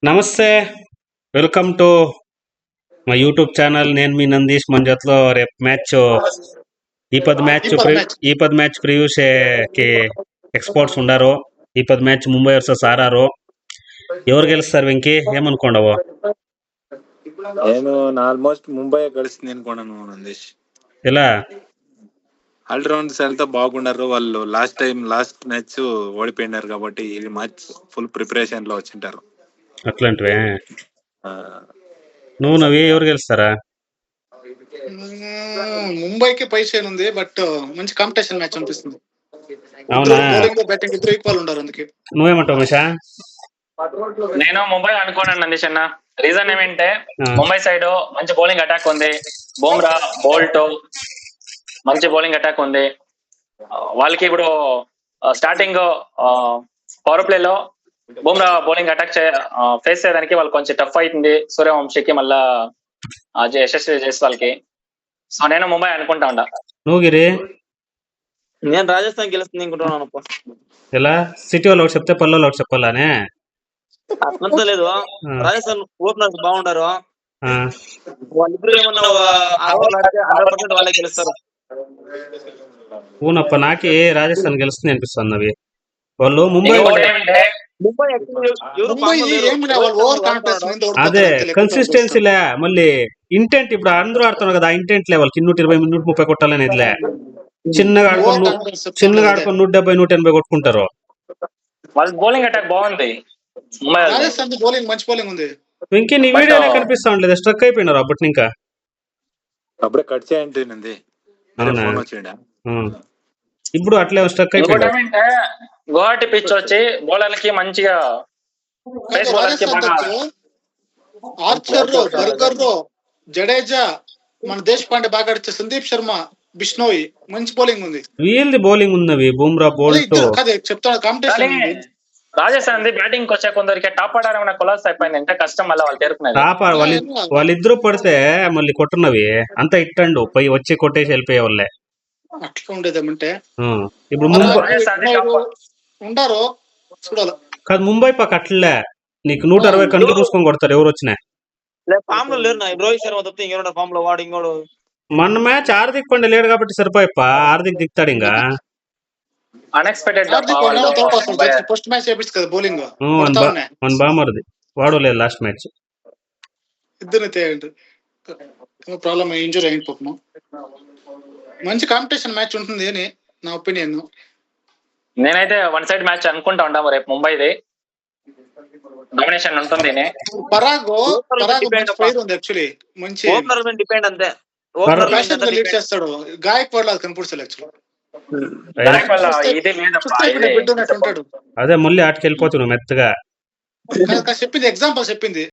నమస్తే. Welcome to మా YouTube channel. నేను మీ నందీష్. మన జతలో రేపు మ్యాచ్ ఈ పది మ్యాచ్ ప్రివ్యూస్ కి ఎక్స్పర్ట్స్ ఉండారు. ఈ పది మ్యాచ్ ముంబై వర్సెస్ ఆర్ఆర్. ఎవరు గెలుస్తారు వెంకీ? ఏమనుకోండవు? నేను ఆల్మోస్ట్ ముంబై గెలుస్తుంది అనుకున్నాను నందీష్. ఎలా? ఆల్రౌండర్స్ అంతా బాగున్నారు. వాళ్ళు లాస్ట్ మ్యాచ్ ఓడిపోయినారు కాబట్టి ఈ మ్యాచ్ ఫుల్ ప్రిపరేషన్ లో వచ్చింటారు. అట్లాంటివే. నువ్వు నవ్వి ఎవరు గెలుస్తారా? ముంబైకి పై షేర్ ఉంది, బట్ మంచి కాంపిటీషన్ మ్యాచ్ అనిపిస్తుంది. అవునా? బ్యాటింగ్ ఇద్దరు ఈక్వల్ ఉంటారు. అందుకే నువ్వేమంటావు మిషా? నేను ముంబై అనుకోనండి నందీష్ అన్న. రీజన్ ఏమంటే ముంబై సైడ్ మంచి బౌలింగ్ అటాక్ ఉంది. బుమ్రా, బోల్ట్ మంచి బౌలింగ్ అటాక్ ఉంది వాళ్ళకి. ఇప్పుడు స్టార్టింగ్ పవర్ ప్లే లో బుమ్రా బౌలింగ్ అటాక్ ఫేస్ చేయడానికి వాళ్ళు కొంచెం టఫ్ అవుతుంది. సూర్యవంశీకి మళ్ళా యశస్వి చేసి వాళ్ళకి. సో నేను ముంబై అనుకుంటా ఉండా. నువ్వు గిరి? నేను రాజస్థాన్ గెలుస్తుంది అనుకుంటున్నాను. ఎలా? సిటీ వాళ్ళు చెప్తే పల్లెలు ఒకటి చెప్పాలనే అట్లంతా లేదు. రాజస్థాన్ ఓపెనర్స్ బాగుంటారు. వాళ్ళిద్దరు ఏమన్నా వాళ్ళే గెలుస్తారు. ఊనప్ప నాకే రాజస్థాన్ గెలుస్తుంది అనిపిస్తుంది. అవి వాళ్ళు ముంబై అదే కన్సిస్టెన్సీలే. మళ్ళీ ఇంటెంట్ ఇప్పుడు అందరూ ఆడుతున్నారు కదా, ఇంటెంట్ లెవెల్ 220 130 కొట్టాలనేదిలే. చిన్నగా ఆడుకొని 170 180 కొట్టుకుంటారు. వాళ్ళ బౌలింగ్ అటాక్ బాగుంది. మంచి బౌలింగ్ ఉంది. వెంకీ నీ వీడియోనే కనిపిస్తా ఉండలేదు. స్ట్రక్ అయిపోయినారు అప్పటి ఇంకా. అప్పుడే కట్ చేయండి. ఇప్పుడు అట్లే స్ట్రక్ అయిపోయినారు. గువాహటి పిచ్ వచ్చి బౌలర్లకి మంచిగా ఆర్చర్, బర్గర్, జడేజా, మన దేశ్ పాండే బాగా ఆడితే, సందీప్ శర్మ, బిష్నోయ్ మంచి బౌలింగ్ ఉంది. వీళ్ళది బౌలింగ్ ఉన్నవి. బుమ్రా, బోల్ట్ చెప్తాను కాంపిటీషన్. రాజస్థాన్ బ్యాటింగ్ వచ్చే కొందరికి టాప్ ఆడారన్న కొలాస్ అయిపోయింది. ఎంత కష్టం మళ్ళీ వాళ్ళు చేరుకున్నారు. వాళ్ళిద్దరు పడితే మళ్ళీ కొట్టున్నవి అంత ఇట్టండు పోయి వచ్చి కొట్టేసి వెళ్ళిపోయే వాళ్ళే. అట్లా ఉండేదేమంటే ఇప్పుడు ముంబై ఉంటారు చూడాలి కాదు. ముంబై పక్క అట్లే నీకు 160 కళ్ళు పూసుకొని కొడతారు ఎవరు వచ్చినా. ఫామ్ లో లేరు. రోహిత్ శర్మ తప్పితే ఇంకోటి ఫామ్ లో వాడు ఇంకోడు. మన మ్యాచ్ హార్దిక్ పాండే లేడు కాబట్టి సరిపోయప్ప. హార్దిక్ దిగుతాడు ఇంకా. అన్ఎక్స్పెక్టెడ్ ఫస్ట్ మ్యాచ్ చేపిస్తుంది కదా బౌలింగ్. మన బామర్ది వాడు లేదు లాస్ట్ మ్యాచ్. ఇద్దరు ప్రాబ్లమ్ ఇంజూరీ అయింది పాపం. మంచి కాంపిటీషన్ మ్యాచ్ ఉంటుంది అని నా ఒపీనియన్. నేనైతే వన్ సైడ్ మ్యాచ్ అనుకుంటా ఉంటాము. రేపు ముంబైది డామినేషన్ ఉంటుంది. పరాగ్ ఉంది యాక్చువల్లీ. మంచి డిపెండ్ అంతే. లీడ్ చేస్తాడు. గాయక్ వాడు కనిపిస్తాడు యాక్చువల్లీ. అదే మళ్ళీ ఆటకి వెళ్ళిపోతున్నావు మెత్తగా. చెప్పింది ఎగ్జాంపుల్ చెప్పింది.